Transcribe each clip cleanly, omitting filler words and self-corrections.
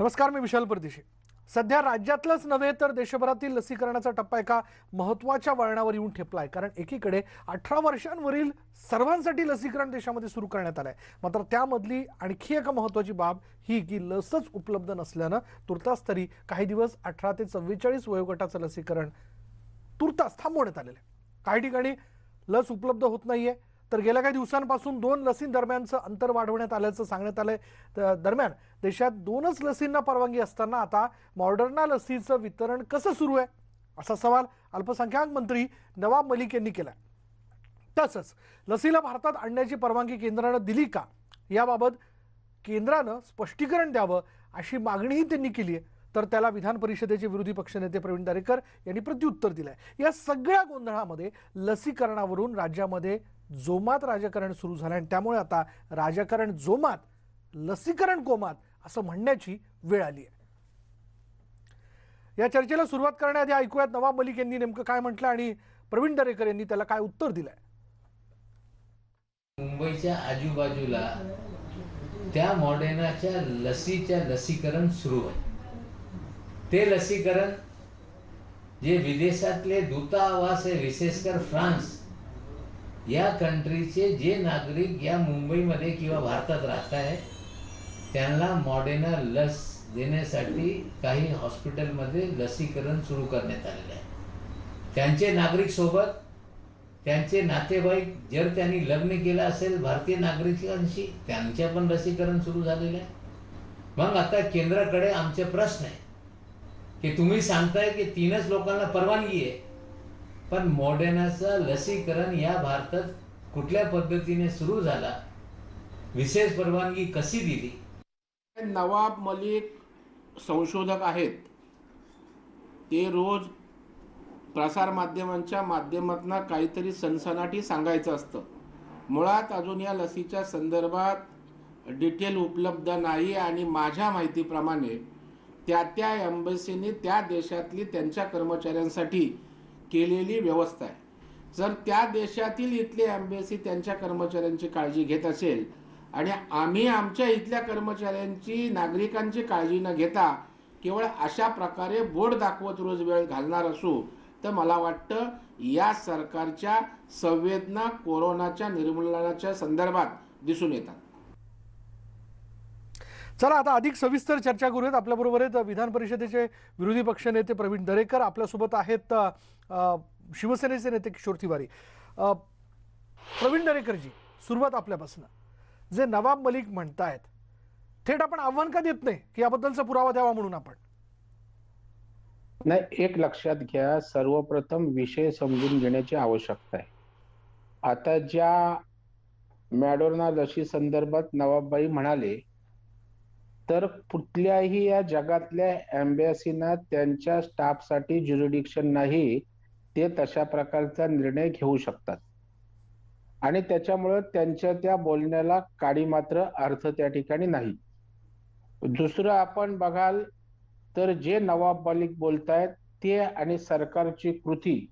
नमस्कार, मी विशाल परदेशी। सध्या राज्यातलंच नव्हे तर देशभरातील लसीकरणाचा टप्पा एका महत्त्वाच्या वळणावर येऊन ठेपलाय। कारण एकीकडे 18 वर्षांवरील सर्वांसाठी लसीकरण देशामध्ये सुरू करण्यात आलंय, मात्र त्यामधली आणखी एक महत्त्वाची बाब ही की लसच उपलब्ध नसल्यानं तुर्तास तरी काही दिवस 18 ते 44 वयोगटाचं लसीकरण तुर्तास थांबवण्यात आलेलं आहे। काही ठिकाणी लस उपलब्ध होत नाहीये, तर गेल्या काही दिवसांपासून 2 लसींदरम्यानचं अंतर वाढवण्यात आल्याचं सांगण्यात आलंय। दरम्यान देशात 2च लसींना परवानगी असताना आता मॉडर्ना लसीचं वितरण कसं सुरू आहे, असा सवाल अल्पसंख्याक मंत्री नवाब मलिक यांनी केला। तसंच लसीला भारतात आणण्याची परवानगी केंद्रानं दिली का, याबाबत केंद्रानं स्पष्टीकरण द्यावं अशी मागणीही त्यांनी केली आहे। तर त्याला विधान परिषदेचे विरोधी पक्षनेते प्रवीण दरेकर यांनी प्रत्युत्तर दिलंय। या सगळ्या गोंधळामध्ये लसीकरणावरून राज्यामध्ये जोमात राजकारण सुरू झालं आणि त्यामुळे आता राजकारण जोमात, लसीकरण कोमात असं म्हणण्याची वेळ आली आहे। या चर्चेला सुरुवात करण्याआधी ऐकूयात नवाब मलिक यांनी नेमकं काय म्हटलं आणि प्रवीण दरेकर यांनी त्याला काय उत्तर दिलंय। मुंबईच्या आजूबाजूला त्या मॉडर्नाच्या लसीकरण सुरू आहे। ते लसीकरण जे विदेशातले दूतावास आहे, विशेषकर फ्रान्स या कंट्रीचे जे नागरिक या मुंबईमध्ये किंवा भारतात राहत आहेत त्यांना मॉडर्ना लस देण्यासाठी काही हॉस्पिटलमध्ये लसीकरण सुरू करण्यात आलेले आहे। त्यांचे नागरिक सोबत त्यांचे नातेवाईक जर त्यांनी लग्न केलं असेल भारतीय नागरिकांशी, त्यांच्या पण लसीकरण सुरू झालेलं आहे। मग आता केंद्राकडे आमचे प्रश्न आहे की तुम्ही सांगताय की 3च लोकांना परवानगी आहे, पण मॉडर्नाचं लसीकरण या भारतात कुठल्या पद्धतीने सुरू झाला, विशेष परवानगी कशी दिली। नवाब मलिक संशोधक आहेत, ते रोज प्रसार माध्यमांच्या माध्यमातून काहीतरी सनसनाटी सांगायचं असतं। मुळात अजून या लसीच्या संदर्भात डिटेल उपलब्ध नाही आणि माझ्या माहितीप्रमाणे त्या एम्बसीने त्या देशातली त्यांच्या कर्मचाऱ्यांसाठी केलेली व्यवस्था आहे। जर त्या देशातील इथली एम्बसी त्यांच्या कर्मचाऱ्यांची काळजी घेत असेल आणि आम्ही आमच्या इथल्या कर्मचाऱ्यांची, नागरिकांची काळजी न घेता केवळ अशा प्रकारे बोर्ड दाखवत रोज वेळ घालणार असू तर मला वाटतं या सरकारच्या संवेदना कोरोनाच्या निर्मूलनाच्या संदर्भात दिसून येतात। चला आता अधिक सविस्तर चर्चा करूयात। आपल्याबरोबर आहेत विधान परिषदेचे विरोधी पक्षनेते प्रवीण दरेकर, आपल्यासोबत आहेत शिवसेनेचे नेते किशोर तिवारी। प्रवीण दरेकरजी, सुरुवात आपल्यापासून। जे नवाब मलिक म्हणतायत थेट आपण आव्हान का देत नाही की याबद्दलचा पुरावा द्यावा म्हणून आपण? नाही, एक लक्षात घ्या, सर्वप्रथम विषय समजून घेण्याची आवश्यकता आहे। आता ज्या मॉडर्ना लसी संदर्भात नवाबबाई म्हणाले, तर कुठल्याही या जगातल्या एम्बॅसीना त्यांच्या स्टाफसाठी ज्युरिडिक्शन नाही, ते तशा प्रकारचा निर्णय घेऊ शकतात आणि त्याच्यामुळे त्यांच्या त्या बोलण्याला काडी मात्र अर्थ त्या ठिकाणी नाही। दुसरं आपण बघाल तर जे नवाब मलिक बोलतायत ते आणि सरकारची कृती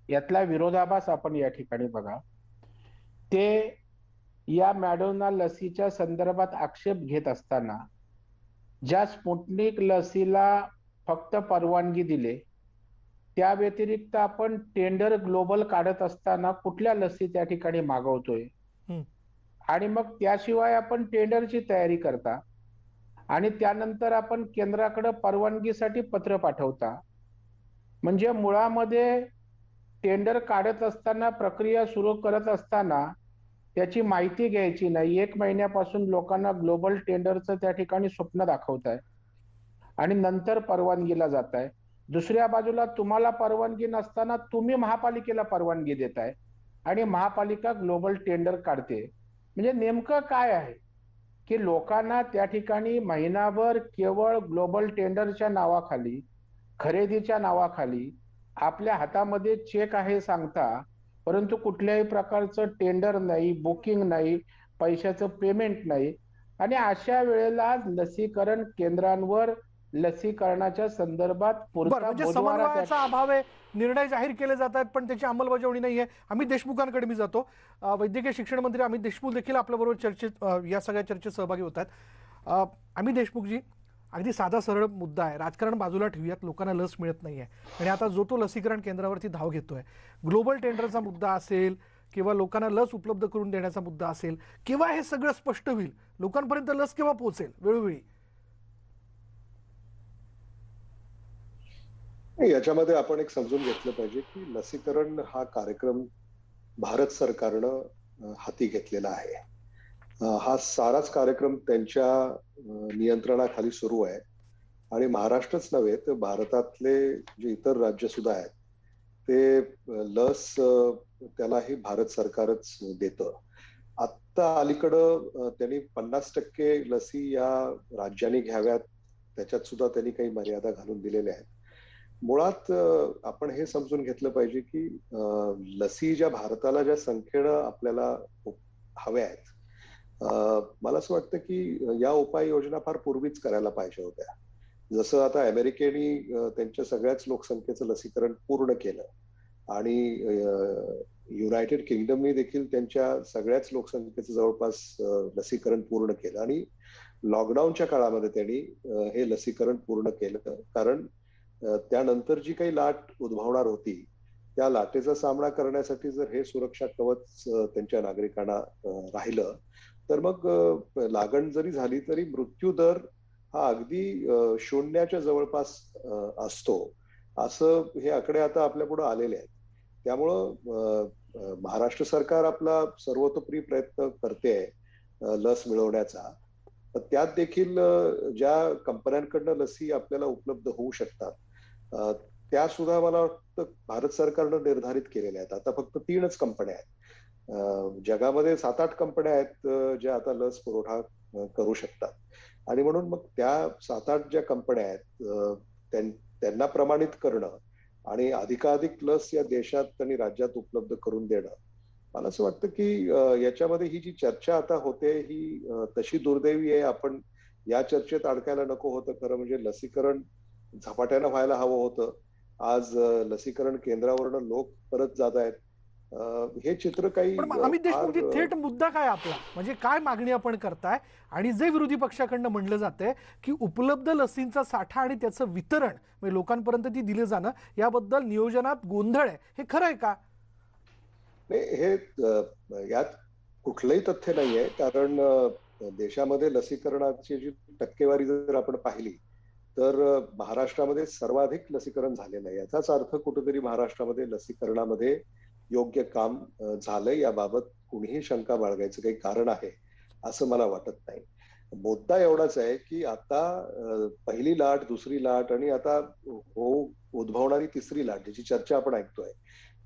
यातला विरोधाभास आपण या ठिकाणी बघा। ते या मॉडर्ना लसीच्या संदर्भात आक्षेप घेत असताना ज्या स्पुटनिक लसीला फक्त परवानगी दिले, त्या व्यतिरिक्त आपण टेंडर ग्लोबल काढत असताना कुठल्या लसी त्या ठिकाणी मागवतोय आणि मग त्याशिवाय आपण टेंडरची तयारी करता आणि त्यानंतर आपण केंद्राकडे परवानगीसाठी पत्र पाठवता। म्हणजे मुळामध्ये टेंडर काढत असताना, प्रक्रिया सुरू करत असताना त्याची माहिती घ्यायची नाही। 1 महिन्यापासून लोकांना ग्लोबल टेंडरचं त्या ठिकाणी स्वप्न दाखवताय आणि नंतर परवानगीला जाताय। दुसऱ्या बाजूला तुम्हाला परवानगी नसताना तुम्ही महापालिकेला परवानगी देताय आणि महापालिका ग्लोबल टेंडर काढते। म्हणजे नेमकं काय आहे की लोकांना त्या ठिकाणी महिनाभर केवळ ग्लोबल टेंडरच्या नावाखाली, खरेदीच्या नावाखाली आपल्या हातामध्ये चेक आहे सांगता, परंतु कुठल्याही प्रकारचं टेंडर नाही, बुकिंग नाही, पैशाचं पेमेंट नाही आणि अशा वेळेला लसीकरण केंद्रांवर लसीकरणाच्या संदर्भात म्हणजे समन्वयाचा अभाव आहे, निर्णय जाहीर केले जात आहेत पण त्याची अंमलबजावणी नाहीये। अमित देशमुखांकडे मी जातो। वैद्यकीय शिक्षण मंत्री अमित देशमुख देखील आपल्याबरोबर चर्चेत, या सगळ्या चर्चेत सहभागी होत आहेत। अमित देशमुखजी, अगदी साधा सरळ मुद्दा आहे. राजकारण बाजूला ठेवूयात, लोकांना लस मिळत नाहीये आणि आता जो तो लसीकरण केंद्रावरती धाव घेतोय. ग्लोबल टेंडरचा मुद्दा असेल किंवा लोकांना लस उपलब्ध करून देण्याचा मुद्दा असेल, केव्हा हे सगळं स्पष्ट होईल? लोकांपर्यंत लस केव्हा पोहोचेल वेळोवेळी? याच्यामध्ये आपण एक समजून घेतलं पाहिजे की लसीकरण हा कार्यक्रम भारत सरकारनं हाती घेतलेला आहे. हा साराच कार्यक्रम त्यांच्या नियंत्रणाखाली सुरू आहे आणि महाराष्ट्रच नव्हे तर भारतातले जे इतर राज्य सुद्धा आहेत ते लस त्यालाही भारत सरकारच देतं. आत्ता अलीकडं त्यांनी 50% लसी या राज्यांनी घ्याव्यात, त्याच्यात सुद्धा त्यांनी काही मर्यादा घालून दिलेल्या आहेत. मुळात आपण हे समजून घेतलं पाहिजे की लसी ज्या भारताला ज्या संख्येनं आपल्याला हव्या आहेत, मला असं वाटतं की या उपाययोजना फार पूर्वीच करायला पाहिजे होत्या. जसं आता अमेरिकेने त्यांच्या सगळ्याच लोकसंख्येचं लसीकरण पूर्ण केलं आणि युनायटेड किंगडमने देखील त्यांच्या सगळ्याच लोकसंख्येचं जवळपास लसीकरण पूर्ण केलं आणि लॉकडाऊनच्या काळामध्ये त्यांनी हे लसीकरण पूर्ण केलं. कारण त्यानंतर जी काही लाट उद्भवणार होती त्या लाटेचा सामना करण्यासाठी जर हे सुरक्षा कवच त्यांच्या नागरिकांना राहिलं तर मग लागण जरी झाली तरी मृत्यू दर हा अगदी शून्याच्या जवळपास असतो, असं हे आकडे आता आपल्या पुढे आलेले आहेत. त्यामुळं महाराष्ट्र सरकार आपला सर्वतोपरी प्रयत्न करते लस मिळवण्याचा. त्यात देखील ज्या कंपन्यांकडनं लसी आपल्याला उपलब्ध होऊ शकतात त्या सुद्धा मला वाटतं भारत सरकारनं निर्धारित केलेल्या आहेत. आता फक्त 3च कंपन्या आहेत. जगामध्ये 7-8 कंपन्या आहेत ज्या आता लस पुरवठा करू शकतात आणि म्हणून मग त्या 7-8 ज्या कंपन्या आहेत त्यांना प्रमाणित करणं आणि अधिकाधिक लस या देशात आणि राज्यात उपलब्ध करून देणं, मला असं वाटतं की याच्यामध्ये ही जी चर्चा आता होते ही तशी दुर्दैवी आहे. आपण या चर्चेत अडकायला नको होतं. खरं म्हणजे लसीकरण झपाट्यानं व्हायला हवं होतं. आज लसीकरण केंद्रावरनं लोक परत जात आहेत. हे चित्र काही पण अमित देशमुखजी, थेट मुद्दा काय आपला, म्हणजे काय मागणी आपण करताय? आणि जे विरोधी पक्षाकडनं म्हणलं जातंय की उपलब्ध लसींचा साठा आणि त्याचं वितरण म्हणजे लोकांपर्यंत ती दिलं जाणं याबद्दल नियोजनात गोंधळ आहे, हे खरं आहे का? हे यात कुठलंही तथ्य नाहीये. कारण देशामध्ये लसीकरणाची जी टक्केवारी जर आपण पाहिली तर महाराष्ट्रामध्ये सर्वाधिक लसीकरण झालेलं आहे. याचाच अर्थ कुठेतरी महाराष्ट्रामध्ये लसीकरणामध्ये योग्य काम झालंय याबाबत कुणीही शंका बाळगायचं काही कारण आहे असं मला वाटत नाही. मुद्दा एवढाच आहे की आता पहिली लाट, दुसरी लाट आणि आता उद्भवणारी तिसरी लाट ज्याची चर्चा आपण ऐकतोय,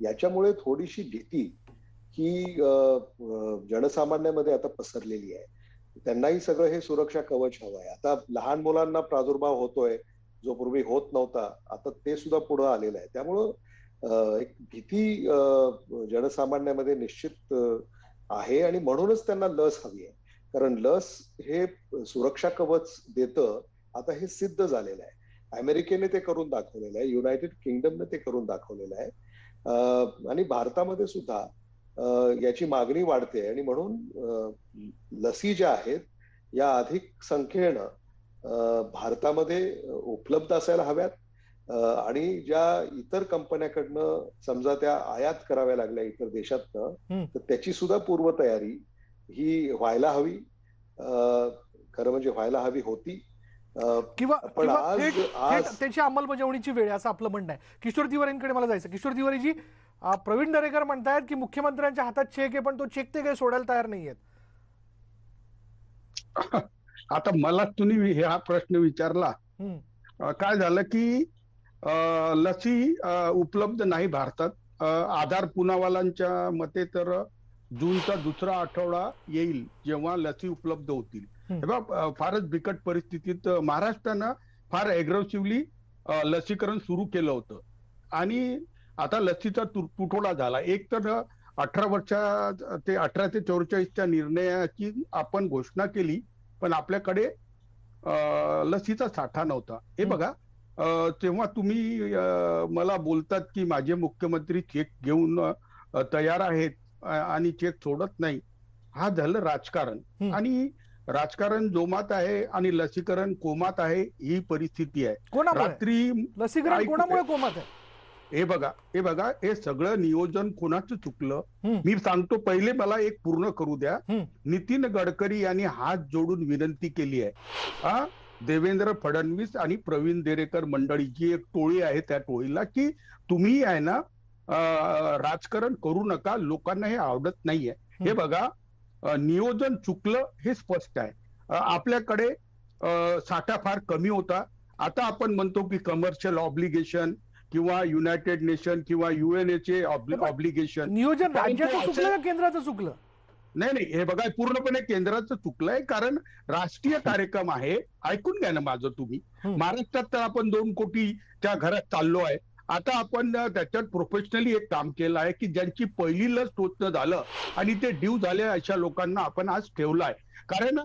याच्यामुळे थोडीशी भीती ही जनसामान्यामध्ये आता पसरलेली आहे. त्यांनाही सगळं हे सुरक्षा कवच हवं आहे. आता लहान मुलांना प्रादुर्भाव होतोय जो पूर्वी होत नव्हता, आता ते सुद्धा पुढे आलेलं आहे. त्यामुळं एक भीती जनसामान्यामध्ये निश्चित आहे आणि म्हणूनच त्यांना लस हवी आहे. कारण लस हे सुरक्षा कवच देतं, आता हे सिद्ध झालेलं आहे. अमेरिकेने ते करून दाखवलेलं आहे, युनायटेड किंगडमने ते करून दाखवलेलं आहे आणि भारतामध्ये सुद्धा याची मागणी वाढते आणि म्हणून लसी ज्या आहेत या अधिक संख्येनं भारतामध्ये उपलब्ध असायला हव्यात आणि ज्या इतर कंपन्याकडनं समजा त्या आयात कराव्या लागल्या इतर देशातनं, तर त्याची सुद्धा पूर्वतयारी ही व्हायला हवी. खरं म्हणजे व्हायला हवी होती किंवा पण आज त्याची अंमलबजावणीची वेळ असं आपलं म्हणणं आहे. किशोर तिवारींकडे मला जायचं. किशोर तिवारीजी, प्रवीण दरेकर म्हणतायत की मुख्यमंत्र्यांच्या हातात चेक आहे पण तो चेक ते काही सोडायला तयार नाहीयेत. आता मला तुम्ही हा प्रश्न विचारला. काय झालं की लसी उपलब्ध नाही भारतात. आधार पुनावालांच्या मते तर जूनचा दुसरा आठवडा येईल जेव्हा लसी उपलब्ध होतील. फारच बिकट परिस्थितीत महाराष्ट्रानं फार अग्रेसिव्हली लसीकरण सुरू केलं होतं आणि आता लसीचा तुटवडा झाला. एक तर 18 ते 44च्या निर्णयाची आपण घोषणा केली पण आपल्याकडे लसीचा साठा नव्हता. हे बघा, तेव्हा तुम्ही मला बोलतात की माझे मुख्यमंत्री चेक घेऊन तयार आहेत आणि चेक सोडत नाही. हा झालं राजकारण आणि राजकारण जोमात आहे आणि लसीकरण कोमात आहे, ही परिस्थिती आहे. कोणामुळे रात्री लसीकरण ऐक- कोणामुळे कोमात आहे? हे बघा हे सगळं नियोजन कोणाचं चुकलं. हम्म. मी सांगतो, पहिले मला एक पूर्ण करू द्या. हम्म. नितीन गडकरी यांनी हात जोडून विनंती केली आहे, देवेंद्र फडणवीस आणि प्रवीण दरेकर मंडळीची एक टोळी आहे, त्या टोळीला, की तुम्ही आहे ना राजकारण करू नका, लोकांना हे आवडत नाहीये. हे बघा, नियोजन चुकलं हे स्पष्ट आहे. आपल्याकडे साठा फार कमी होता. आता आपण म्हणतो की कमर्शियल ऑब्लिगेशन किंवा युनायटेड नेशन किंवा युएनएचे ऑब्लिगेशन. नियोजन राज्याचं चुकलं का केंद्राचं चुकलं? नाही, हे बघा, पूर्णपणे केंद्राचं चुकलंय. कारण राष्ट्रीय कार्यक्रम आहे. ऐकून घ्या ना माझं तुम्ही. महाराष्ट्रात तर आपण 2 कोटीच्या घरात चाललो आहे. आता आपण त्याच्यात प्रोफेशनली एक काम केलं आहे की ज्यांची पहिली लस टोचणं झालं आणि ते ड्यू झाले, अशा लोकांना आपण आज ठेवलं आहे. कारण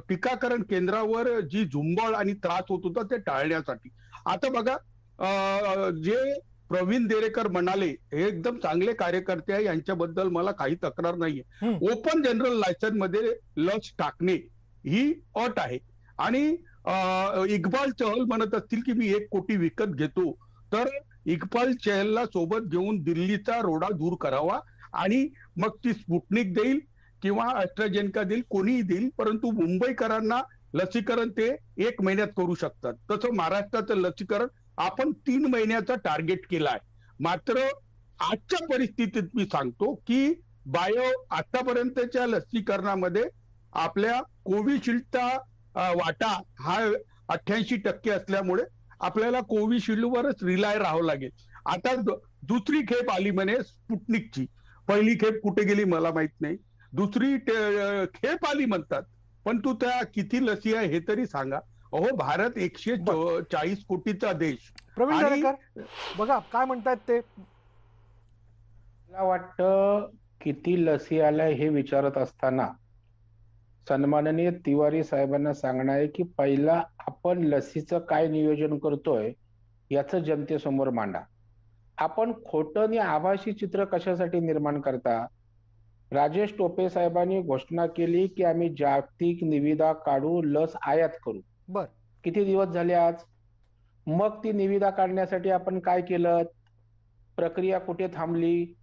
टीकाकरण केंद्रावर जी झुंबळ आणि त्रास होत होता ते टाळण्यासाठी. आता बघा, जे प्रवीण दरेकर म्हणाले, हे एकदम चांगले कार्यकर्ते आहे, यांच्याबद्दल मला काही तक्रार नाहीये. ओपन जनरल लायसन मध्ये लस टाकणे ही अट आहे. आणि इक्बाल चहल म्हणत असतील की मी 1 कोटी विकत घेतो, तर इक्बाल चहलला सोबत घेऊन दिल्लीचा रोडा दूर करावा आणि मग ती स्पुटनिक देईल किंवा ॲस्ट्राझेनेका देईल, कोणीही देईल, परंतु मुंबईकरांना लसीकरण ते 1 महिन्यात करू शकतात. तसं महाराष्ट्राचं लसीकरण आपण 3 महिन्याचा टार्गेट केलाय. मात्र आजच्या परिस्थितीत मी सांगतो की आतापर्यंतच्या लसीकरणामध्ये आपल्या कोविशिल्डचा वाटा हा 88% असल्यामुळे आपल्याला कोविशिल्डवरच रिलाय राहावं लागेल. आता दुसरी खेप आली म्हणे स्पुटनिकची. पहिली खेप कुठे गेली मला माहित नाही. दुसरी खेप आली म्हणतात, पण तू त्या किती लसी आहे हे तरी सांगा. अहो, भारत 140 कोटीचा देश. प्रवीण दरेकर बघा काय म्हणतात ते. मला वाटतं किती लसी आल्या हे विचारत असताना सन्माननीय तिवारी साहेबांना सांगणं आहे की पहिला आपण लसीचं काय नियोजन करतोय याचं जनतेसमोर मांडा. आपण खोटं आणि आभासी चित्र कशासाठी निर्माण करता? राजेश टोपे साहेबांनी घोषणा केली की आम्ही जागतिक निविदा काढू, लस आयात करू. बर, किती दिवस झाले आज? मग ती निविदा काढण्यासाठी आपण काय केलं? प्रक्रिया कुठे थांबली?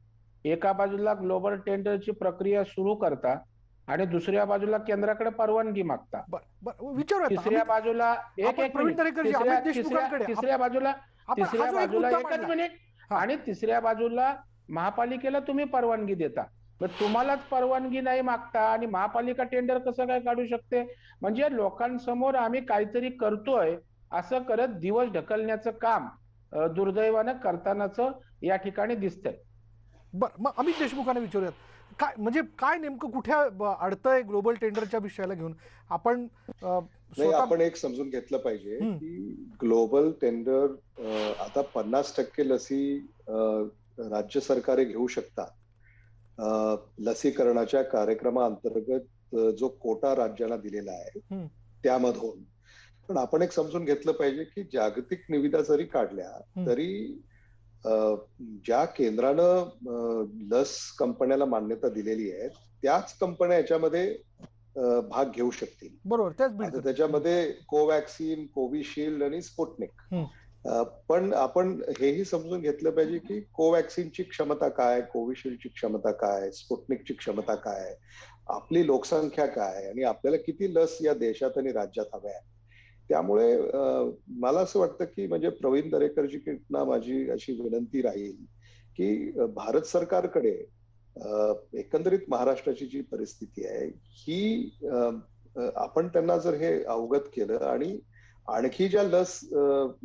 एका बाजूला ग्लोबल टेंडरची प्रक्रिया सुरू करता आणि दुसऱ्या बाजूला केंद्राकडे परवानगी मागता. विचारूया आता. तिसऱ्या बाजूला आपण प्रवीण दरेकरजी, अमित देशमुखांकडे. तिसऱ्या बाजूला आपण हा जो एक बाजूला मुद्दा एकच मांडला. मिनिट आणि तिसऱ्या बाजूला महापालिकेला तुम्ही परवानगी देता. मग तुम्हालाच परवानगी नाही मागता आणि महापालिका टेंडर कसं काय काढू शकते? म्हणजे लोकांसमोर आम्ही काहीतरी करतोय असं करत दिवस ढकलण्याचं काम दुर्दैवानं करतानाच या ठिकाणी दिसतंय. बरं, मग अमित देशमुखांना विचारूयात. काय म्हणजे काय नेमकं कुठे अडतंय ग्लोबल टेंडरच्या विषयाला घेऊन? आपण नाही, आपण एक समजून घेतलं पाहिजे की ग्लोबल टेंडर आता 50% लसी राज्य सरकारे घेऊ शकतात. लसीकरणाच्या कार्यक्रमाअंतर्गत जो कोटा राज्याला दिलेला आहे त्यामधून. पण आपण एक समजून घेतलं पाहिजे की जागतिक निविदा जरी काढल्या तरी ज्या केंद्रानं लस कंपन्याला मान्यता दिलेली आहे त्याच कंपन्या याच्यामध्ये भाग घेऊ शकतील. बरोबर. त्याच्यामध्ये कोवॅक्सिन, कोविशिल्ड आणि स्पुटनिक. पण आपण हेही समजून घेतलं पाहिजे की कोवॅक्सिनची क्षमता काय, कोविशिल्डची क्षमता काय, स्पुटनिकची क्षमता काय, आपली लोकसंख्या काय आणि आपल्याला किती लस या देशात आणि राज्यात हव्या आहे. त्यामुळे मला असं वाटतं की म्हणजे प्रवीण दरेकरजींना माझी अशी विनंती राहील की भारत सरकारकडे एकंदरीत महाराष्ट्राची जी परिस्थिती आहे ही आपण त्यांना जर हे अवगत केलं आणि आणखी ज्या लस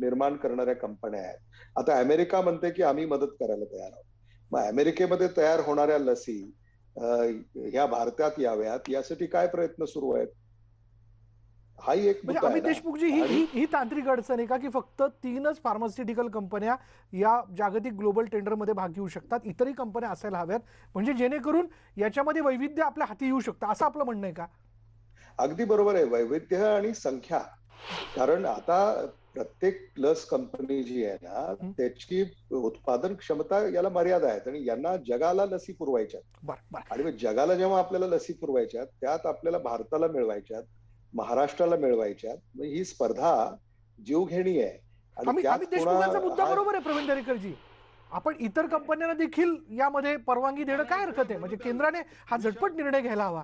निर्माण करणाऱ्या कंपन्या आहेत, आता अमेरिका म्हणते की आम्ही मदत करायला तयार आहोत, मग अमेरिकेमध्ये तयार होणाऱ्या लसी ह्या भारतात याव्यात यासाठी काय प्रयत्न सुरू आहेत? हाही एक म्हणजे अमित देशमुखजी, ही तांत्रिक अडचण आहे का की फक्त 3च फार्मास्युटिकल कंपन्या या जागतिक ग्लोबल टेंडरमध्ये भाग घेऊ शकतात, इतरही कंपन्या असायला हव्यात, म्हणजे जेणेकरून याच्यामध्ये वैविध्य आपल्या हाती येऊ शकतं, असं आपलं म्हणणं आहे का? अगदी बरोबर आहे. वैविध्य आणि संख्या कारण आता प्रत्येक लस कंपनी जी आहे ना त्याची उत्पादन क्षमता याला मर्यादा आहेत आणि यांना जगाला लसी पुरवायच्या आणि मग जगाला जेव्हा आपल्याला लसी पुरवायच्या त्यात आपल्याला भारताला मिळवायच्यात, महाराष्ट्राला मिळवायच्यात, ही स्पर्धा जीवघेणी आहे. आम्ही देशमुखांचा मुद्दा बरोबर आहे प्रवीण दरेकरजी. आपण इतर कंपन्यांना देखील यामध्ये परवानगी देणं काय हरकत आहे? म्हणजे केंद्राने हा झटपट निर्णय घ्यायला हवा.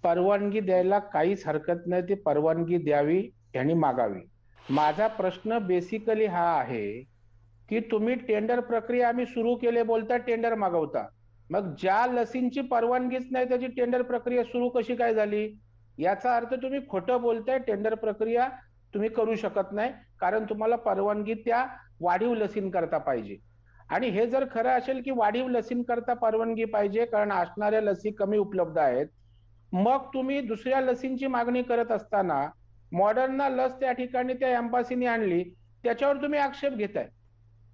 परवानगी द्यायला काहीच हरकत नाही, ती परवानगी द्यावी यांनी मागावी. माझा प्रश्न बेसिकली हा आहे की तुम्ही टेंडर प्रक्रिया आम्ही सुरू केले बोलता, टेंडर मागवता, मग ज्या लसींची परवानगीच नाही त्याची टेंडर प्रक्रिया सुरू कशी काय झाली? याचा अर्थ तुम्ही खोटं बोलताय. टेंडर प्रक्रिया तुम्ही करू शकत नाही कारण तुम्हाला परवानगी त्या वाढीव लसींकरता पाहिजे. आणि हे जर खरं असेल की वाढीव लसींकरता परवानगी पाहिजे कारण असणाऱ्या लसी कमी उपलब्ध आहेत, मग तुम्ही दुसऱ्या लसींची मागणी करत असताना मॉडर्ना लस त्या ठिकाणी त्या एम्बासीने आणली, त्याच्यावर तुम्ही आक्षेप घेताय.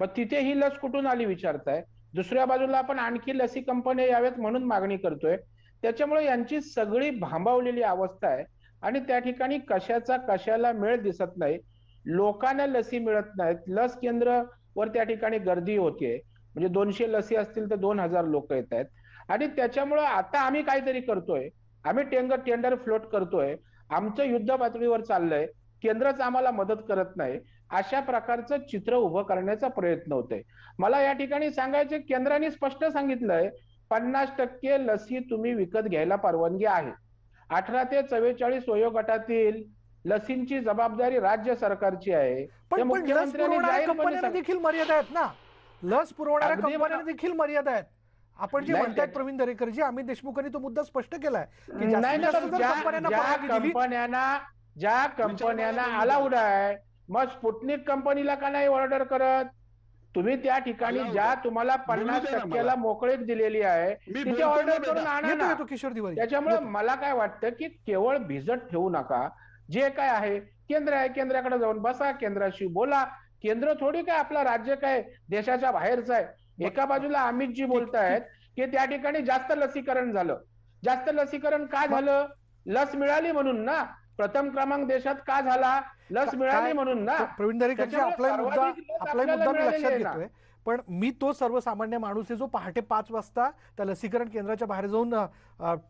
मग तिथे ही लस कुठून आली विचारताय. दुसऱ्या बाजूला आपण आणखी लसी कंपन्या याव्यात म्हणून मागणी करतोय. त्याच्यामुळे यांची सगळी भांबावलेली अवस्था आहे आणि त्या ठिकाणी कशाचा कशाला मेळ दिसत नाही. लोकांना लसी मिळत नाहीत, लस केंद्र वर त्या ठिकाणी गर्दी होतीये, म्हणजे 200 लसी असतील तर 2000 लोक येत आहेत. आणि त्याच्यामुळे आता आम्ही काहीतरी करतोय, आम्ही टेंडर फ्लोट करतोय, आमचं युद्ध पातळीवर चाललंय, केंद्रच आम्हाला मदत करत नाही, अशा प्रकारचं चित्र उभं करण्याचा प्रयत्न होतोय. मला या ठिकाणी सांगायचं, केंद्राने स्पष्ट सांगितलंय 50% लसी तुम्ही विकत घ्यायला परवानगी आहे. 18 ते 44 वयोगटातील लसींची जबाबदारी राज्य सरकारची आहे. पण लस पुरवणाऱ्या कंपन्यांना देखील मर्यादा आहेत ना, लस पुरवणाऱ्या कंपन्यांना देखील मर्यादा आहेत. आपण जे म्हणतायत प्रवीण दरेकरजी, अमित देशमुखांनी तो मुद्दा स्पष्ट केलाय की ज्या कंपन्यांना अलाउड आहे, मग स्पुटनिक कंपनीला का नाही ऑर्डर करत? तुम्ही त्या ठिकाणी ज्या तुम्हाला 50% मोकळीक दिलेली आहे तिथे ऑर्डर करून आणा ना. त्याच्यामुळे मला काय वाटतं की केवळ भिजत ठेवू नका. जे काय आहे केंद्र आहे, केंद्राकडे जाऊन बसा, केंद्राशी बोला. केंद्र थोडी काय आपला राज्य काय देशाच्या बाहेरचं आहे. एका बाजूला अमितजी बोलतायत की त्या ठिकाणी जास्त लसीकरण झालं. जास्त लसीकरण का झालं? लस मिळाली म्हणून ना. प्रथम क्रमांक देशात का झाला? लस मिळाली म्हणून ना. प्रवीण दरेकरजी, आपला मुद्दा मी लक्षात घेतोय, पण मी तो सर्वसामान्य माणूस आहे जो पहाटे 5 वाजता त्या लसीकरण केंद्राच्या बाहेर जाऊन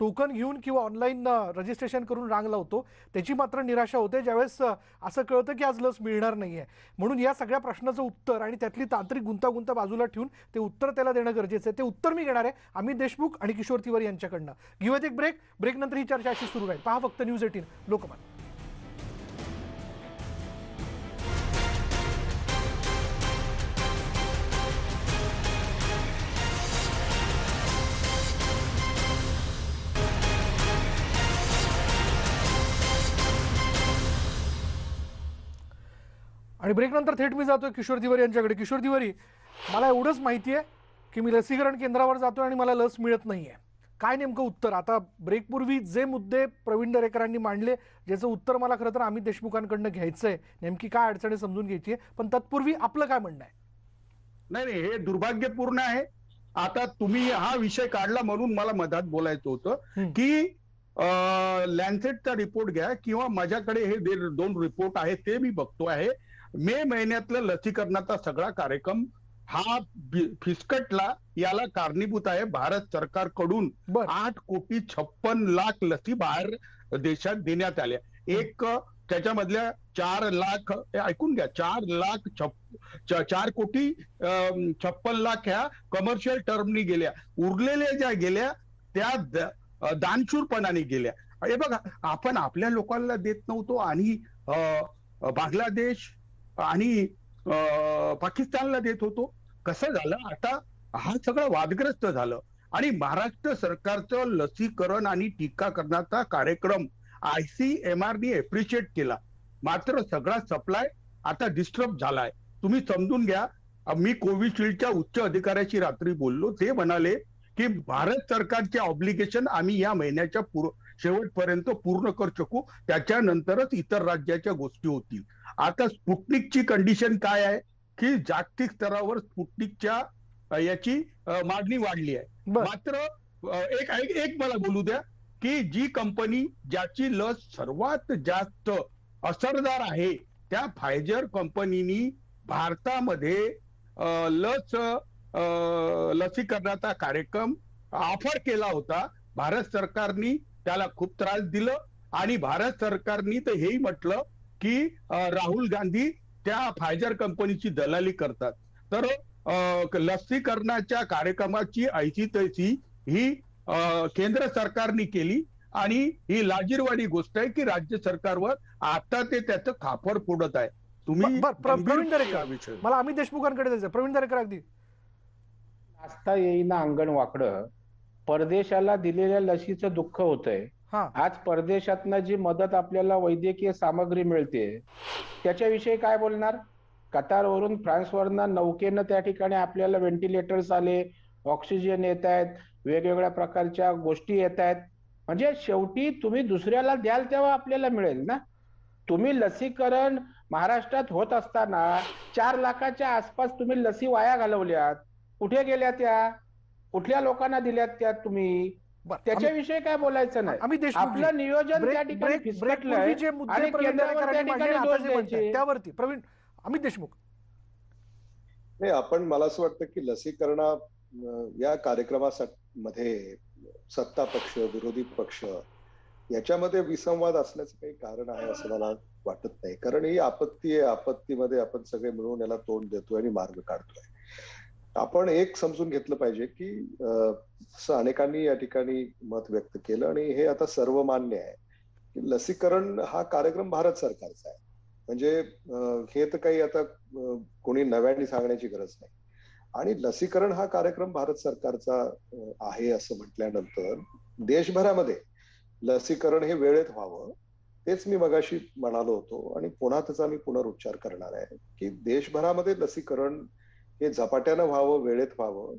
टोकन घेऊन किंवा ऑनलाईन रजिस्ट्रेशन करून रांग लावतो. त्याची मात्र निराशा होते ज्यावेळेस असं कळतं की आज लस मिळणार नाहीये. म्हणून या सगळ्या प्रश्नाचं उत्तर आणि त्यातली तांत्रिक गुंतागुंत बाजूला ठेवून ते उत्तर त्याला देणं गरजेचं आहे. ते उत्तर मी घेणार आहे अमित देशमुख आणि किशोर तिवारी यांच्याकडनं. घेऊयात एक ब्रेक नंतर ही चर्चा अशी सुरू राहील. पहा फक्त न्यूज 18 लोकमत. आणि ब्रेक नंतर थेट मी जातोय किशोर तिवारी यांच्याकडे. किशोर तिवारी, मला एवढंच माहिती आहे की मी लसीकरण केंद्रावर जातोय आणि मला लस मिळत नाहीये. काय नेमकं उत्तर? आता ब्रेकपूर्वी जे मुद्दे प्रवीण दरेकरांनी मांडले, ज्याचं उत्तर मला खरं तर अमित देशमुखांकडनं घ्यायचंय, नेमकी काय अडचणी समजून घ्यायची आहे, पण तत्पूर्वी आपलं काय म्हणणं आहे? नाही, हे दुर्भाग्यपूर्ण आहे. आता तुम्ही हा विषय काढला म्हणून मला मधात बोलायचं होतं की लॅन्सेटचा रिपोर्ट घ्या किंवा माझ्याकडे हे 2 रिपोर्ट आहेत ते मी बघतो आहे. मे महिन्यातलं लसीकरणाचा सगळा कार्यक्रम हा फिसकटला. याला कारणीभूत आहे भारत सरकारकडून 8,56,00,000 लसी बाहेर देशात देण्यात आल्या. त्याच्यामधल्या 4 लाख, ऐकून घ्या, 4,56,00,000 ह्या कमर्शियल टर्मनी गेल्या. उरलेल्या ज्या गेल्या त्या दानशूरपणाने गेल्या. हे बघा, आपण आपल्या लोकांना देत नव्हतो आणि बांगलादेश आणि पाकिस्तानला देत होतो. कसं झालं, आता हा सगळं वादग्रस्त झालं आणि महाराष्ट्र सरकारचं लसीकरण आणि टीकाकरणाचा कार्यक्रम ICMRने एप्रिशिएट केला. मात्र सगळा सप्लाय आता डिस्टर्ब झालाय. तुम्ही समजून घ्या. मी कोविशिल्डच्या उच्च अधिकाऱ्याशी रात्री बोललो. ते म्हणाले की भारत सरकारचे ऑब्लिगेशन आम्ही या महिन्याच्या शेवटपर्यंत पूर्ण करू शकू, त्याच्यानंतरच इतर राज्याच्या गोष्टी होतील. आता स्पुटनिकची कंडिशन काय आहे की जागतिक स्तरावर स्पुटनिकच्या याची मागणी वाढली आहे. मात्र एक मला बोलू द्या की जी कंपनी ज्याची लस सर्वात जास्त असरदार आहे त्या फायझर कंपनीनी भारतामध्ये लसीकरणाचा कार्यक्रम ऑफर केला होता. भारत सरकारनी त्याला खूप त्रास दिलं आणि भारत सरकारनी तर हेही म्हटलं की राहुल गांधी त्या फायझर कंपनीची दलाली करतात. तर लसीकरणाच्या कार्यक्रमाची ऐशी तैशी ही केंद्र सरकारने केली आणि ही लाजिरवाणी गोष्ट आहे की राज्य सरकारवर आता ते त्याचं खापर फोडत आहे. तुम्ही प्रवीण दरेकर, हा विषय मला अमित देशमुखांकडे जायचं. प्रवीण दरेकर, अगदी नाचता येईना अंगण वाकडं. परदेशाला दिलेल्या लसीचं दुःख होतंय. आज परदेशातनं जी मदत आपल्याला वैद्यकीय सामग्री मिळते त्याच्याविषयी काय बोलणार? कतारवरून फ्रान्सवरनं नौकेनं त्या ठिकाणी आपल्याला व्हेंटिलेटर्स आले, ऑक्सिजन येत आहेत, वेगवेगळ्या प्रकारच्या गोष्टी येत आहेत. म्हणजे शेवटी तुम्ही दुसऱ्याला द्याल तेव्हा आपल्याला मिळेल ना. तुम्ही लसीकरण महाराष्ट्रात होत असताना 4 लाखाच्या आसपास तुम्ही लसी वाया घालवल्यात. कुठे गेल्या त्या? कुठल्या लोकांना दिल्यात त्या तुम्ही? त्याच्याविषयी काय बोलायचं नाही. आपलं नियोजन त्या ठिकाणी फिसकटलंय आणि केंद्रावर त्या ठिकाणी दोष द्यायचे. त्यावरती प्रवीण, अमित देशमुख. नाही, आपण मला असं वाटतं की लसीकरणा या कार्यक्रमामध्ये सत्ता पक्ष विरोधी पक्ष याच्यामध्ये विसंवाद असण्याचं काही कारण आहे असं मला वाटत नाही. कारण ही आपत्ती आहे, आपत्तीमध्ये आपण सगळे मिळून याला तोंड देतोय आणि मार्ग काढतोय. आपण एक समजून घेतलं पाहिजे की अनेकांनी या ठिकाणी मत व्यक्त केलं आणि हे आता सर्वमान्य आहे की लसीकरण हा कार्यक्रम भारत सरकारचा आहे. म्हणजे हे तर काही आता कोणी नव्याने सांगण्याची गरज नाही. आणि लसीकरण हा कार्यक्रम भारत सरकारचा आहे असं म्हटल्यानंतर देशभरामध्ये लसीकरण हे वेळेत व्हावं, तेच मी मगाशी म्हणालो होतो आणि पुन्हा त्याचा मी पुनरुच्चार करणार आहे की देशभरामध्ये लसीकरण हे झपाट्यानं व्हावं, वेळेत व्हावं,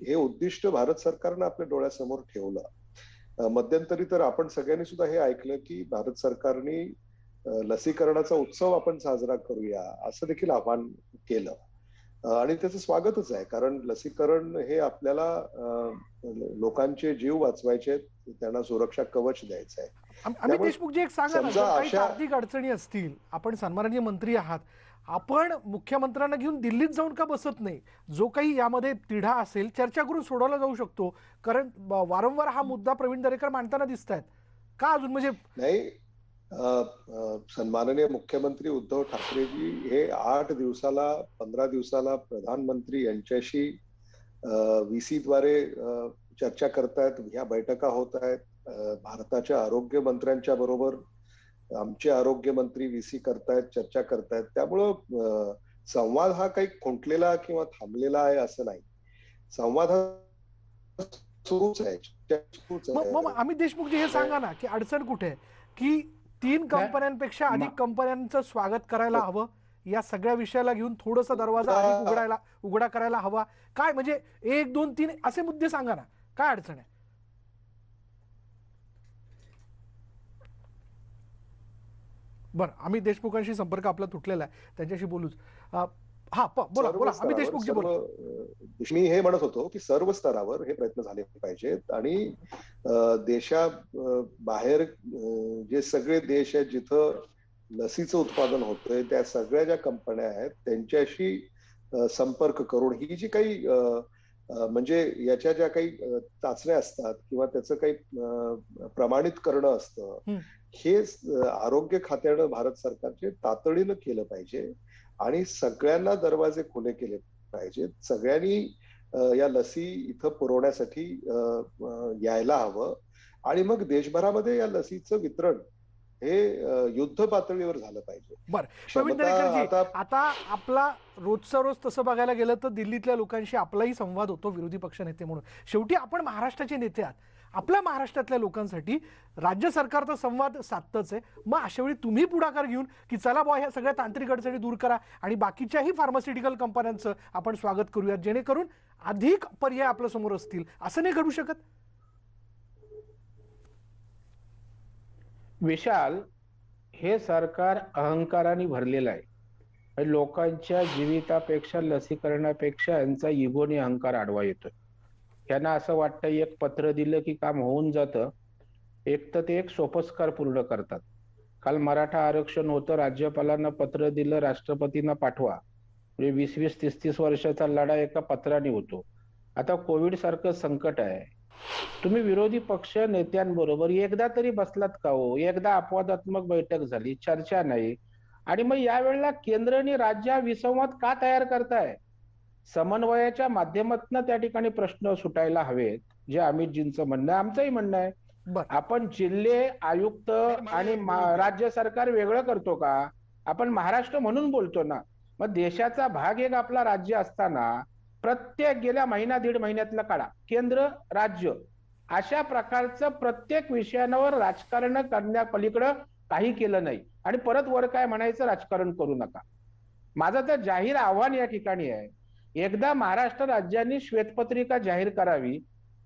हे उद्दिष्ट भारत सरकारनं आपल्या डोळ्यासमोर ठेवलं. मध्यंतरी तर आपण सगळ्यांनी सुद्धा हे ऐकलं की भारत सरकारने लसीकरणाचा उत्सव आपण साजरा करूया असं देखील आवाहन केलं आणि त्याचं स्वागतच आहे. कारण लसीकरण हे आपल्याला लोकांचे जीव वाचवायचे आहेत, त्यांना सुरक्षा कवच द्यायचं आहे. अमित देशमुख जी एक सांगा ना, काही आर्थिक अडचणी असतील, आपण सन्माननीय मंत्री आहात, आपण मुख्यमंत्र्यांना घेऊन दिल्लीत जाऊन का बसत नाही? जो काही यामध्ये तिढा असेल चर्चा करून सोडवला जाऊ शकतो. कारण वारंवार हा मुद्दा प्रवीण दरेकर मांडताना दिसत आहेत का अजून? म्हणजे नाही, सन्माननीय मुख्यमंत्री उद्धव ठाकरेजी हे 8 दिवसाला 15 दिवसाला प्रधानमंत्री यांच्याशी VC द्वारे चर्चा करतायत, ह्या बैठका होत आहेत. भारताच्या आरोग्य मंत्र्यांच्या बरोबर आमचे आरोग्य मंत्री VC करतायत, चर्चा करतायत. त्यामुळं संवाद हा काही खुंटलेला किंवा थांबलेला आहे असं नाही. संवाद हा सुरूच आहे. मग अमित देशमुख जी हे सांगा ना की अडचण कुठे आहे की 3 कंपन्यांपेक्षा अधिक कंपन्यांचं स्वागत करायला हवं, या सगळ्या विषयाला घेऊन थोडंसं दरवाजा अधिक उघडा करायला हवा. काय म्हणजे 1, 2, 3 असे मुद्दे सांगा ना, काय अडचण आहे? बरं, अमित देशमुखांशी संपर्क आपला तुटलेला आहे, त्यांच्याशी बोलूच. बोला अमित देशमुखजी बोला. मी हे म्हणत होतो की सर्व स्तरावर हे प्रयत्न झाले पाहिजेत आणि देशाबाहेर जे सगळे देश आहेत जिथं लसीचं उत्पादन होतंय त्या सगळ्या ज्या कंपन्या आहेत त्यांच्याशी संपर्क करून ही जी काही म्हणजे याच्या ज्या काही चाचण्या असतात किंवा त्याचं काही प्रमाणित करणं असतं, हे आरोग्य खात्यानं भारत सरकारचे तातडीनं केलं पाहिजे आणि सगळ्यांना दरवाजे खुले केले पाहिजेत. सगळ्यांनी या लसी इथं पुरवण्यासाठी यायला हवं आणि मग देशभरामध्ये या लसीचं वितरण हे युद्ध पातळीवर झालं पाहिजे. बरं प्रवीण दरेकरजी, आता आपला रोजचा रोज तसं बघायला गेलं तर दिल्लीतल्या लोकांशी आपलाही संवाद होतो विरोधी पक्ष नेते म्हणून. शेवटी आपण महाराष्ट्राचे नेते आहात, आपल्या महाराष्ट्रातल्या लोकांसाठी राज्य सरकारचा संवाद साधतच आहे. मग अशा वेळी तुम्ही पुढाकार घेऊन की चला बुवा ह्या सगळ्या तांत्रिक अडचणी दूर करा आणि बाकीच्याही फार्मास्युटिकल कंपन्यांचं आपण स्वागत करूयात जेणेकरून अधिक पर्याय आपल्या समोर असतील, असं नाही घडू शकत? विशाल, हे सरकार अहंकाराने भरलेलं आहे. लोकांच्या जीवितापेक्षा लसीकरणापेक्षा यांचा इगोनी अहंकार आडवा येतोय. त्यांना असं वाटतं एक पत्र दिलं की काम होऊन जातं, एक तर ते एक सोपस्कार पूर्ण करतात. काल मराठा आरक्षण होतं, राज्यपालांना पत्र दिलं, राष्ट्रपतींना पाठवा. म्हणजे 20-20, 30-30 वर्षाचा लढा एका पत्राने होतो. आता कोविड सारखं संकट आहे. तुम्ही विरोधी पक्ष नेत्यांबरोबर एकदा तरी बसलात का हो? एकदा अपवादात्मक बैठक झाली, चर्चा नाही. आणि मग यावेळेला केंद्र आणि राज्य विसंवाद का तयार करताय? समन्वयाच्या माध्यमातून त्या ठिकाणी प्रश्न सुटायला हवेत, जे अमितजींचं म्हणणं आहे, आमचंही म्हणणं आहे. बर आपण जिल्हे आयुक्त आणि राज्य सरकार वेगळं करतो का? आपण महाराष्ट्र म्हणून बोलतो ना. मग देशाचा भाग एक आपला राज्य असताना प्रत्येक गेल्या महिना दीड महिन्यातला काढा, केंद्र राज्य अशा प्रकारचं प्रत्येक विषयावर राजकारण करण्यापलीकडं काही केलं नाही. आणि परत वर काय म्हणायचं, राजकारण करू नका. माझं तर जाहीर आव्हान या ठिकाणी आहे, एकदा महाराष्ट्र राज्याने श्वेतपत्रिका जाहीर करावी,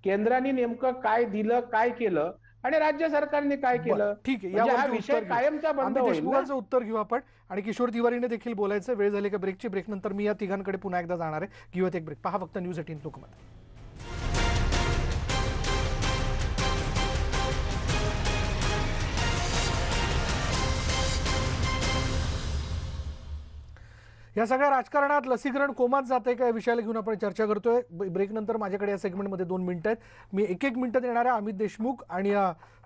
केंद्राने नेमकं काय दिलं, काय केलं आणि राज्य सरकारने काय केलं. बरं, ठीक आहे. म्हणजे हा यावरती विषय उत्तर घेऊ. कायमचा बंद अमित होईल ना. देशमुखांचं उत्तर घेऊ आपण. आणि किशोर तिवारीने देखील बोलायचं. वेळ झाली का ब्रेकची? ब्रेक नंतर मी या तिघांकडे पुन्हा एकदा जाणार आहे. घेऊयात एक ब्रेक. पहा फक्त न्यूज 18 लोकमत. या सगळ्या राजकारणात लसीकरण कोमात जाते का, या विषयाला घेऊन आपण चर्चा करतोय. ब्रेक नंतर माझ्याकडे या सेगमेंटमध्ये 2 मिनिटं आहेत. मी एक मिनिटं देणार आहे अमित देशमुख आणि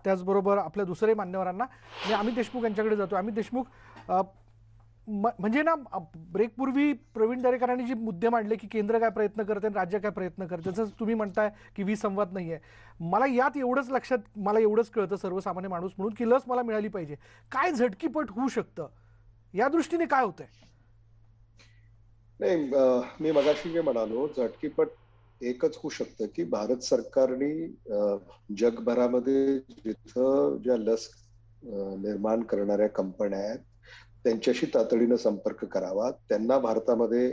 त्याचबरोबर आपल्या दुसरे मान्यवरांना. मी अमित देशमुख यांच्याकडे जातो. अमित देशमुख, म्हणजे ना, ब्रेकपूर्वी प्रवीण दरेकरांनी जे मुद्दे मांडले की केंद्र काय प्रयत्न करते आणि राज्य काय प्रयत्न करते, जसं तुम्ही म्हणताय की विसंवाद नाही आहे, मला यात एवढंच लक्षात, मला एवढंच कळतं सर्वसामान्य माणूस म्हणून की लस मला मिळाली पाहिजे. काय झटकीपट होऊ शकतं, या दृष्टीने काय होतंय? नाही, मी मगाशी जे म्हणालो, झटकीपट एकच होऊ शकतं की भारत सरकारने जगभरामध्ये जिथं ज्या लस निर्माण करणाऱ्या कंपन्या आहेत त्यांच्याशी तातडीनं संपर्क करावा, त्यांना भारतामध्ये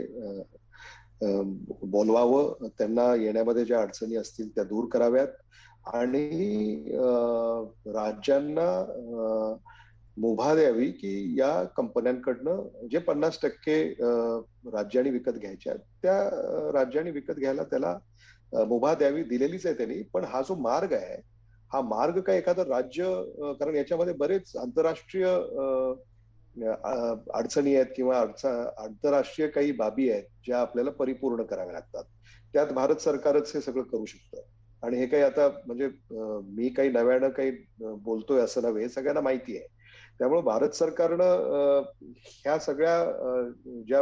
बोलवावं, त्यांना येण्यामध्ये ज्या अडचणी असतील त्या दूर कराव्यात आणि राज्यांना मुभा द्यावी की या कंपन्यांकडनं जे 50% राज्यांनी विकत घ्यायच्या त्या राज्यांनी विकत घ्यायला त्याला मुभा द्यावी. दिलेलीच आहे त्यांनी. पण हा जो मार्ग आहे, हा मार्ग काय एखादं राज्य, कारण याच्यामध्ये बरेच आंतरराष्ट्रीय अडचणी आहेत किंवा आंतरराष्ट्रीय काही बाबी आहेत ज्या आपल्याला परिपूर्ण कराव्या लागतात. त्यात भारत सरकारच हे सगळं करू शकतं. आणि हे काही आता म्हणजे मी काही नव्यानं काही बोलतोय असं नव्हे, हे सगळ्यांना माहिती आहे. त्यामुळे भारत सरकारनं ह्या सगळ्या ज्या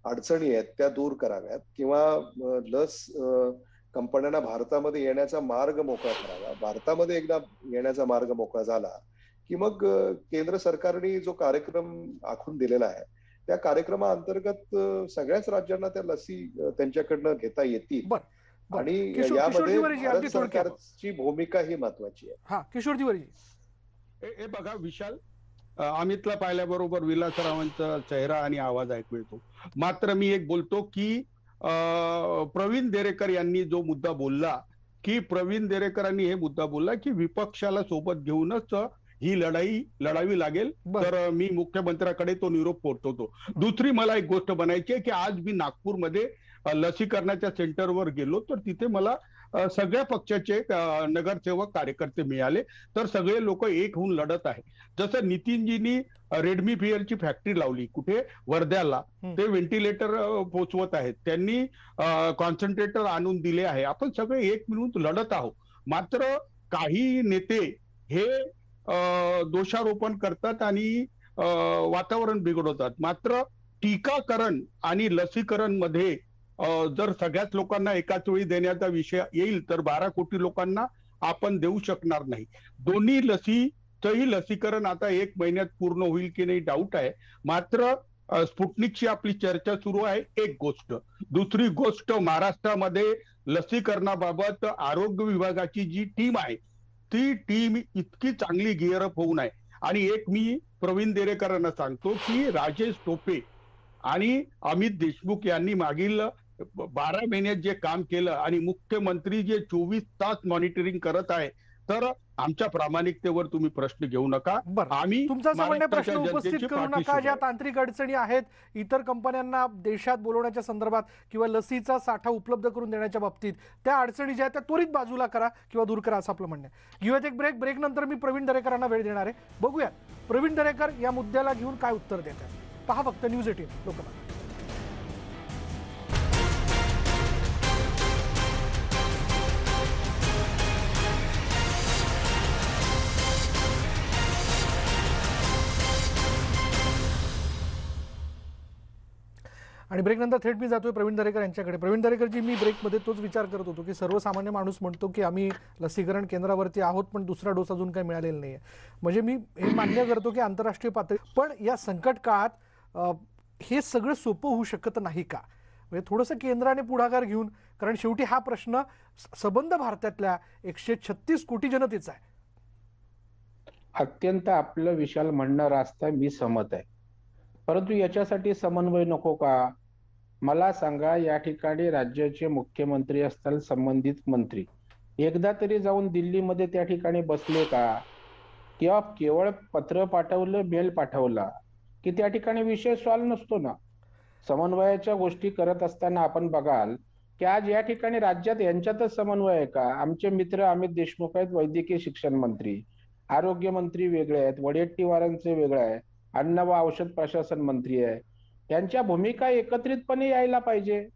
अडचणी आहेत त्या दूर कराव्यात किंवा लस कंपन्यांना भारतामध्ये येण्याचा मार्ग मोकळा करावा. भारतामध्ये एकदा येण्याचा मार्ग मोकळा झाला की मग केंद्र सरकारने जो कार्यक्रम आखून दिलेला आहे त्या कार्यक्रमाअंतर्गत सगळ्याच राज्यांना त्या लसी त्यांच्याकडनं घेता येतील. आणि यामध्ये भारत सरकारची भूमिका ही महत्वाची आहे. हा, किशोर तिवारी. हे बघा विशाल, अमितला पाहिल्याबरोबर विलासरावांचा चेहरा आणि आवाज ऐकू येतो. मात्र मी एक बोलतो की प्रवीण दरेकर यांनी जो मुद्दा बोलला की प्रवीण दरेकरांनी हे मुद्दा बोलला की विपक्षाला सोबत घेऊनच ही लढाई लढावी लागेल. तर मी मुख्यमंत्र्याकडे तो निरोप पोहोचवतो. दुसरी मला एक गोष्ट म्हणायची आहे की आज मी नागपूरमध्ये लसीकरणाच्या सेंटरवर गेलो तर तिथे मला सगळ्या पक्षाचे नगरसेवक कार्यकर्ते मिळाले. तर सगळे लोक एक होऊन लढत आहे. जसं नितीनजींनी रेडमीफियरची फॅक्टरी लावली कुठे, वर्ध्याला, ते व्हेंटिलेटर पोचवत आहेत. त्यांनी कॉन्सन्ट्रेटर आणून दिले आहे. आपण सगळे एक मिळून लढत आहोत. मात्र काही नेते हे दोषारोपण करतात आणि वातावरण बिघडवतात. मात्र टीकाकरण आणि लसीकरण मध्ये जर सगळ्याच लोकांना एकाच वेळी देण्याचा विषय येईल तर 12 कोटी लोकांना आपण देऊ शकणार नाही. दोन्ही लसीचंही लसीकरण आता 1 महिन्यात पूर्ण होईल की नाही डाऊट आहे. मात्र स्पुटनिकची आपली चर्चा सुरू आहे, एक गोष्ट. दुसरी गोष्ट, महाराष्ट्रामध्ये लसीकरणाबाबत आरोग्य विभागाची जी टीम आहे ती टीम इतकी चांगली गिअरअप होऊन आहे. आणि एक मी प्रवीण दरेकरांना सांगतो की राजेश टोपे आणि अमित देशमुख यांनी मागील 12 महिन्यात जे काम केलं आणि मुख्यमंत्री जे 24 तास मॉनिटरिंग करत आहे तर आमच्या प्रामाणिकतेवर तुम्ही प्रश्न घेऊ नका. बरं, आम्ही तुमचं असं म्हणणं आहे, प्रश्न महाराष्ट्राच्या उपस्थित जनतेची करू पाठीशी नका. ज्या आहे. तांत्रिक अडचणी आहेत इतर कंपन्यांना देशात बोलवण्याच्या संदर्भात किंवा लसीचा साठा उपलब्ध करून देण्याच्या बाबतीत, त्या अडचणी ज्या आहेत त्या त्वरित बाजूला करा किंवा दूर करा, असं आपलं म्हणणं आहे. घेऊयात एक ब्रेक नंतर मी प्रवीण दरेकरांना वेळ देणार आहे. बघूया प्रवीण दरेकर या मुद्द्याला घेऊन काय उत्तर देत आहेत. पहा फक्त न्यूज 18 लोकमत. आणि ब्रेक नंतर थेट मी जातोय प्रवीण दरेकर यांच्याकडे. प्रवीण दरेकरजी, मी ब्रेकमध्ये तोच विचार करत होतो की सर्वसामान्य माणूस म्हणतो की आम्ही लसीकरण केंद्रावरती आहोत पण दुसरा डोस अजून काही मिळालेला नाहीये. म्हणजे मी हे मान्य करतो की आंतरराष्ट्रीय पातळी, पण या संकट काळात हे सगळं सोपं होऊ शकत नाही का? म्हणजे थोडंसं केंद्राने पुढाकार घेऊन, कारण शेवटी हा प्रश्न सबंध भारतातल्या 136 कोटी जनतेचा आहे. अत्यंत आपलं विशाल म्हणणं रास्ता मी सहमत आहे, परंतु याच्यासाठी समन्वय नको का? मला सांगा, या ठिकाणी राज्याचे मुख्यमंत्री असतील, संबंधित मंत्री एकदा तरी जाऊन दिल्लीमध्ये त्या ठिकाणी बसले का? किंवा केवळ पत्र पाठवलं, मेल पाठवला की त्या ठिकाणी विषय सॉल्व्ह नसतो ना? समन्वयाच्या गोष्टी करत असताना आपण बघाल की आज या ठिकाणी राज्यात यांच्यातच समन्वय आहे का? आमचे मित्र अमित देशमुख आहेत, वैद्यकीय शिक्षण मंत्री, आरोग्य मंत्री वेगळे आहेत, वडेट्टीवारांचे वेगळे आहे, अन्न व औषध प्रशासन मंत्री आहे. यांच्या भूमिका एकत्रितपणे यायला पाहिजे,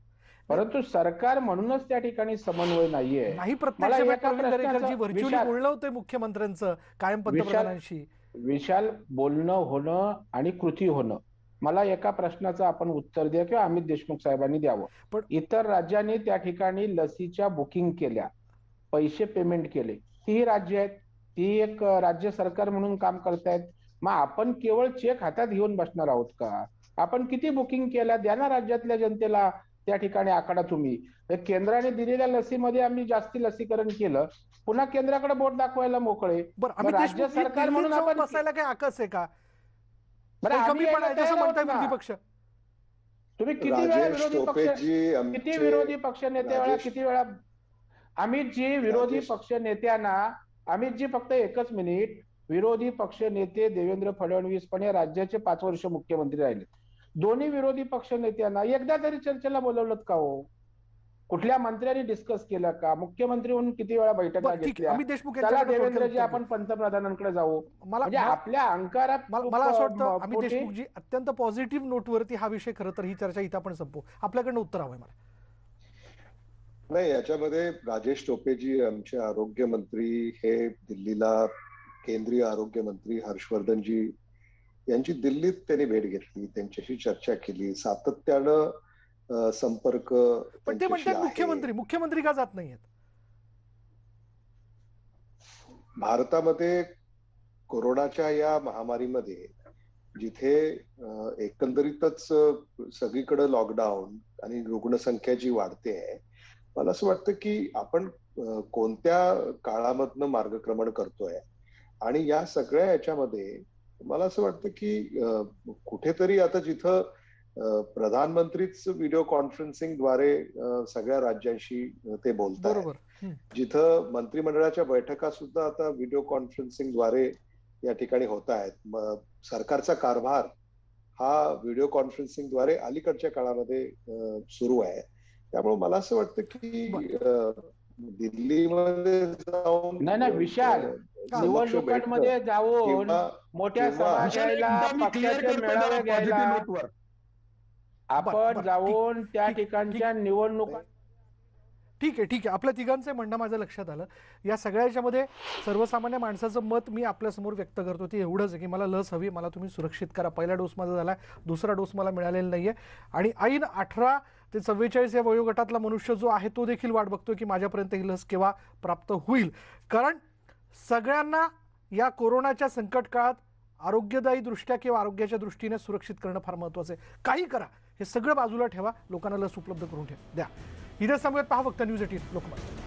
परंतु सरकार म्हणूनच त्या ठिकाणी समन्वय नाहीये. नाही, मला प्रत्यक्ष एका प्रवीण दरेकरजी प्रश्नाचं व्हर्च्युअली विशाल- बोलणं होतंय मुख्यमंत्र्यांचं कायम पंतप्रधानांशी. विशाल बोलणं होणं आणि कृती होणं. मला एका प्रश्नाचं आपण उत्तर द्या किंवा अमित देशमुख साहेबांनी द्यावं. पण इतर राज्यांनी त्या ठिकाणी लसीच्या बुकिंग केल्या, पैसे पेमेंट केले, ती राज्य आहेत, ती एक राज्य सरकार म्हणून काम करतायत. मग आपण केवळ चेक हातात घेऊन बसणार आहोत का? आपण किती बुकिंग केल्या, द्या ना राज्यातल्या जनतेला त्या ठिकाणी आकडा. तुम्ही केंद्राने दिलेल्या लसीमध्ये आम्ही जास्ती लसीकरण केलं, पुन्हा केंद्राकडे बोट दाखवायला मोकळे. बरं, मग आम्ही राज्य देशमुखजी, सरकार दिल्लीत म्हणून जाऊन आपण बसायला काय आकस आहे का? बरं, काही आम्ही कमी पण आहे यायला जसं तयार म्हणताय आहोत विरोधी ना. पक्ष. तुम्ही किती वेळा राजेश विरोधी पक्ष टोपेजी किती विरोधी पक्ष नेते वेळा राजेश- किती वेळा अमितजी विरोधी राजेश- पक्ष नेत्यांना अमितजी फक्त एकच मिनिट, विरोधी पक्ष नेते देवेंद्र फडणवीस पण या राज्याचे 5 वर्ष मुख्यमंत्री राहिले. दोन्ही विरोधी पक्ष नेत्यांना एकदा तरी चर्चेला बोलवलं का हो? कुठल्या मंत्र्यांनी डिस्कस केलं का? मुख्यमंत्री म्हणून किती वेळा बैठका बरं, ठीक आहे. घेतल्या? अमित देशमुख चला यांच्याकडे देवेंद्रजी, थोडक्यात आपण पंतप्रधानांकडे जाऊ. मला म्हणजे आपल्या अंकारात मला असं वाटतं अमित पोटी- देशमुखजी, अत्यंत पॉझिटिव्ह नोटवरती हा विषय, खरं तर ही चर्चा इथं आपण संपू. आपल्याकडनं उत्तर हवंय मला. नाही, याच्यामध्ये राजेश टोपेजी आमचे आरोग्य मंत्री हे दिल्लीला केंद्रीय आरोग्य मंत्री हर्षवर्धनजी यांची दिल्लीत त्यांनी भेट घेतली, त्यांच्याशी चर्चा केली, सातत्यानं संपर्क पण ते त्यांच्याशी म्हणतात आहे. मुख्यमंत्री का जात नाहीयेत? भारतामध्ये कोरोनाच्या या महामारीमध्ये जिथे एकंदरीतच सगळीकडे लॉकडाऊन आणि रुग्णसंख्या जी वाढते आहे, मला असं वाटतं की आपण कोणत्या काळामधनं मार्गक्रमण करतोय. आणि या सगळ्या याच्यामध्ये मला असं वाटतं की कुठेतरी आता जिथं प्रधानमंत्रीच व्हिडिओ कॉन्फरन्सिंगद्वारे सगळ्या राज्यांशी ते बोलतात, बरोबर. जिथं मंत्रिमंडळाच्या बैठका सुद्धा आता व्हिडिओ कॉन्फरन्सिंगद्वारे या ठिकाणी होत आहेत. सरकारचा कारभार हा व्हिडिओ कॉन्फरन्सिंगद्वारे अलीकडच्या काळामध्ये सुरू आहे. त्यामुळे मला असं वाटतं की दिल्लीमध्ये जाऊन नाही विशाल, निवडणुकांमध्ये जाऊन मोठ्या सभा घ्यायला, पक्षाचे मेळावे घ्यायला, आपण जाऊन त्या ठिकाणच्या निवडणुका. ठीक आहे. आपल्या तिघांचं म्हणणं माझं लक्षात आलं. या सगळ्या याच्यामध्ये सर्वसामान्य माणसाचं मत मी आपल्यासमोर व्यक्त करतो ते एवढंच आहे की मला लस हवी, मला तुम्ही सुरक्षित करा. पहिला डोस माझा झाला, दुसरा डोस मला मिळालेला नाहीये. आणि ऐन 18 ते 44 या वयोगटातला मनुष्य जो आहे तो देखील वाट बघतोय की माझ्यापर्यंत ही लस केव्हा प्राप्त होईल. कारण सगळ्यांना या कोरोनाच्या संकट काळात आरोग्यदायी दृष्ट्या किंवा आरोग्याच्या दृष्टीने सुरक्षित करणं फार महत्त्वाचं आहे. काही करा, हे सगळं बाजूला ठेवा, लोकांना लस उपलब्ध करून द्या. इथेच थांबूयात. पहा फक्त न्यूज 18 लोकमत.